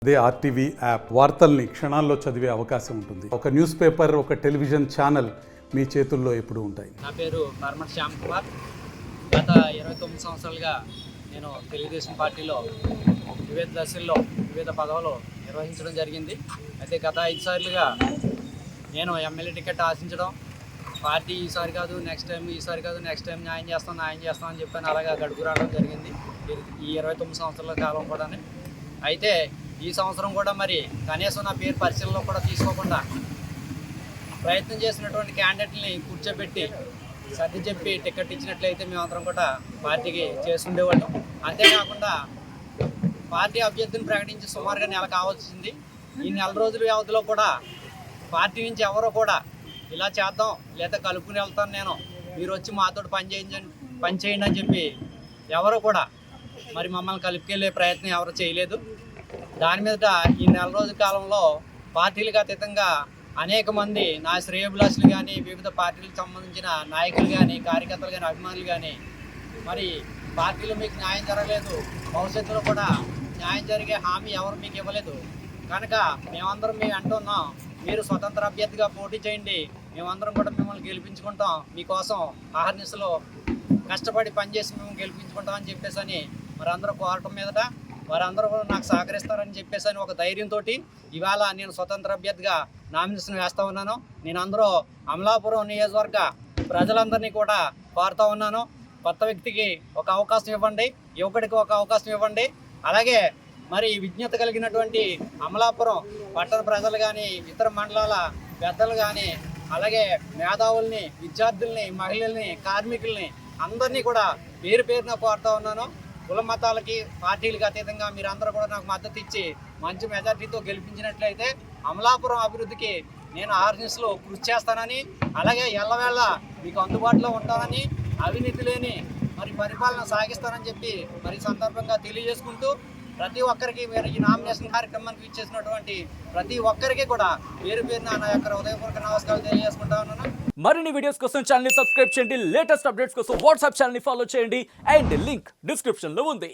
అదే RTV app వార్తల్ని క్షణాల్లో చదివే అవకాశం ఉంటుంది. ఒక న్యూస్ పేపర్, ఒక టెలివిజన్ ఛానల్ మీ చేతుల్లో ఎప్పుడూ ఉంటాయి. నా పేరు పరమట్ శ్యామ్ కుమార్. గత 29 సంవత్సరాలుగా నేను తెలుగుదేశం పార్టీలో వివిధ దశల్లో వివిధ పదవులు నిర్వహించడం జరిగింది. అయితే గత 5 సార్లుగా నేను ఎమ్మెల్యే టికెట్ ఆశించడం, పార్టీ ఈసారి కాదు ఈసారి కాదు నెక్స్ట్ టైం న్యాయం చేస్తాం అని చెప్పాను. అలాగా గడుపు రావడం జరిగింది ఈ 29 సంవత్సరాల కాలం కూడా. అయితే ఈ సంవత్సరం కూడా మరి కనీసం నా పేరు పరిశీలనలో కూడా తీసుకోకుండా ప్రయత్నం చేసినటువంటి క్యాండిడేట్ని కూర్చోబెట్టి సర్ది చెప్పి టికెట్ ఇచ్చినట్లయితే మేమందరం కూడా పార్టీకి చేస్తుండేవాళ్ళం. అంతేకాకుండా పార్టీ అభ్యర్థిని ప్రకటించి సుమారుగా నెల కావాల్సింది. ఈ నెల రోజుల వ్యవధిలో కూడా పార్టీ నుంచి ఎవరో కూడా ఇలా చేద్దాం లేదా కలుపుకుని వెళ్తాను నేను, మీరు వచ్చి మాతో పని చేయండి అని చెప్పి ఎవరో కూడా మరి మమ్మల్ని కలుపుకెళ్ళే ప్రయత్నం ఎవరు చేయలేదు. దాని మీద ఈ నెల రోజుల కాలంలో పార్టీలకు అతీతంగా అనేక మంది నా శ్రేయోభిలాషులు కానీ, వివిధ పార్టీలకు సంబంధించిన నాయకులు కానీ, కార్యకర్తలు కానీ, అభిమానులు కానీ మరి పార్టీలో మీకు న్యాయం జరగలేదు, భవిష్యత్తులో కూడా న్యాయం జరిగే హామీ ఎవరు మీకు ఇవ్వలేదు కనుక మేము అంటున్నాం, మీరు స్వతంత్ర అభ్యర్థిగా పోటీ చేయండి, మేమందరం కూడా మిమ్మల్ని గెలిపించుకుంటాం, మీకోసం ఆహర్నిశలో కష్టపడి పనిచేసి మేము గెలిపించుకుంటాం అని చెప్పేసి మరి అందరూ కోరటం మీదట వారందరూ కూడా నాకు సహకరిస్తారని చెప్పేసి ఒక ధైర్యంతో ఇవాళ నేను స్వతంత్ర అభ్యర్థిగా నామినేషన్ వేస్తూ ఉన్నాను. నేను అందరూ అమలాపురం నియోజకవర్గ ప్రజలందరినీ కూడా కోరుతూ ఉన్నాను, కొత్త వ్యక్తికి ఒక అవకాశం ఇవ్వండి, యువకుడికి ఒక అవకాశం ఇవ్వండి. అలాగే మరి విజ్ఞత కలిగినటువంటి అమలాపురం పట్టణ ప్రజలు కానీ, ఇతర మండలాల పెద్దలు కానీ, అలాగే మేధావుల్ని, విద్యార్థుల్ని, మహిళల్ని, కార్మికుల్ని అందరినీ కూడా పేరు పేరున కోరుతూ ఉన్నాను. కుల మతాలకి, పార్టీలకు అతీతంగా మీరందరూ కూడా నాకు మద్దతు ఇచ్చి మంచి మెజార్టీతో గెలిపించినట్లయితే అమలాపురం అభివృద్ధికి నేను ఆర్ఎస్ఎస్లో కృషి చేస్తానని, అలాగే ఎల్లవేళ మీకు అందుబాటులో ఉంటానని, అవినీతి లేని మరి పరిపాలన సాగిస్తానని చెప్పి మరి సందర్భంగా తెలియజేసుకుంటూ ప్రతి ఒక్కరికి మీరు ఈ నామినేషన్ కార్యక్రమానికి ఇచ్చేసినటువంటి ప్రతి ఒక్కరికి కూడా పేరు పేరున నా యొక్క హృదయపూర్వక నమస్కారాలు తెలియజేసుకుంటా ఉన్నాను. మరిన్ని వీడియోస్ కోసం ఛానల్ ని సబ్స్క్రైబ్ చేయండి, లేటెస్ట్ అప్డేట్స్ కోసం వాట్సాప్ ఛానల్ ని ఫాలో చేయండి అండ్ లింక్ డిస్క్రిప్షన్ లో ఉంది.